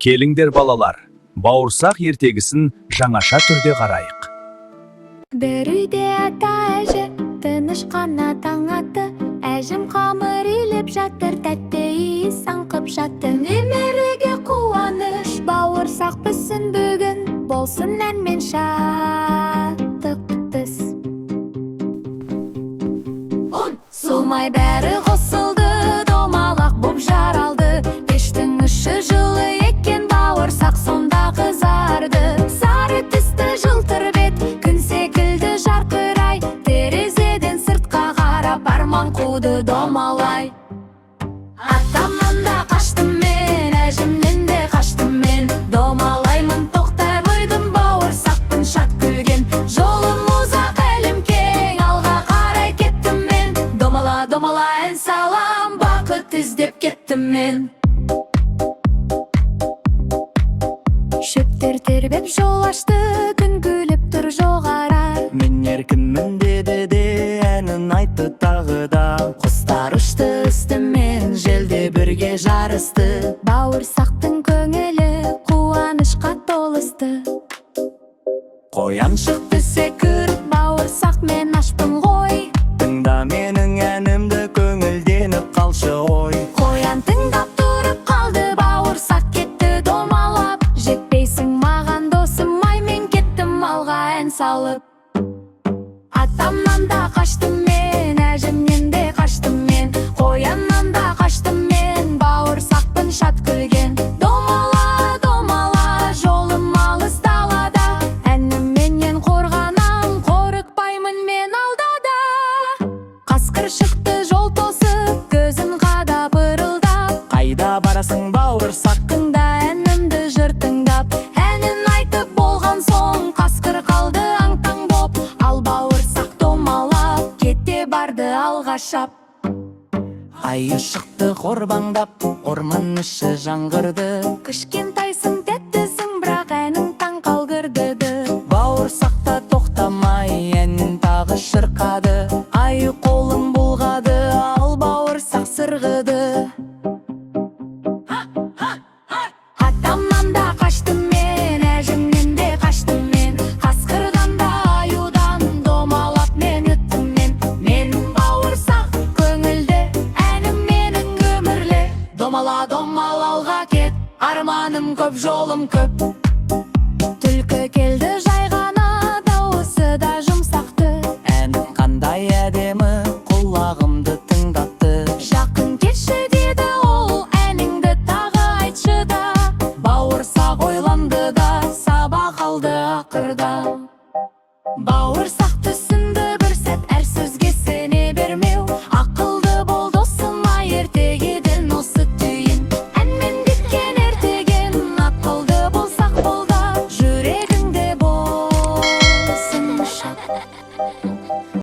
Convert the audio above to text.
Келіңдер балалар, бауырсақ ертегісін жаңаша түрде қарайық. Бір үйде ата әжі, тыныш қана таң атты. Әжім қамыр илеп жатыр, тәтті иіс аңқып жатты. Немереге қуаныш, бауырсақ пісін бүгін, болсын ән мен шаттық тыс. Сумай бәрі қосылды, домалақ боп жаралды. Пештің іші жылы екен, бауырсақ сонда қызарды. Сары түсті жылтыр бет, күн секілді жарқырай. Терезеден сыртқа қарап арман қуды домалай. Атамнан да қаштым мен, әжімнен де қаштым мен. Домалаймын, тоқтай қойдым, бауырсақпын шат күлген. Жолым ұзақ, әлем кең, алға қарай кеттім мен. Домала, домала ән салам, бақыт іздеп кеттім мен. Шөптер тербеп жол ашты, күн күліп тұр жоғары. Мен еркінмін деді де, әнін айтты тағы да. Құстар ұшты үстімен, желде бірге жарысты. Бауырсақтың көңілі қуанышқа толысты. Қоян шықты секіріп, Бауырсақ мен ашпын ғой. тыңда менің әнімді, көңілденіп қалшы ой. Қоян тыңдап тұрып қалды, бауырсақ кетті домалап. Жетпейсің маған досым, ай мен кеттім алға ән салып. Атамнан да қаштым мен, әжімнен де қаштым мен. Қояннан да қаштым мен, бауырсақпын шат күлген. Домала, домала, жолым алыс далада. Әнімменен қорғанам, қорықпаймын мен алдада. Қасқыр шықты жол тосып, көзін қадап ырылдап. Қайда барасың бауырсақ? Тыңда әнімді жыр тыңдап. Әнін айтып болған соң, қасқыр қалды аң-таң боп. Ал бауырсақ домалап, кете барды алға шап. Ай шықты қорбаңдап, орман іші жаңғырды. Кішкентайсың, тәттісің, бірақ әнің таң қалғырды. Бауырсақта тоқтамай, әнін тағы шырқады. Ай қолың бұлғады, ал бауырсақ сырғыды. Атамнан да қаштым мен, әжімнен де қаштым мен. Қасқырдан да аюдан, домалап мен өттім мен. Менің бауырсақ көңілді, әнім менің өмірлі. Домала, домала алға кет, арманым көп, жолым көп. Түлкі келді жайғана, дауысы да жұмсақты. Әнің қандай әдемі, құлағымды тыңдатты. Жақын кетші деді ол, әніңді тағы айтшы да. Бауырсақ ойланды да, сабақ алды ақырда. Бауырсақ түсін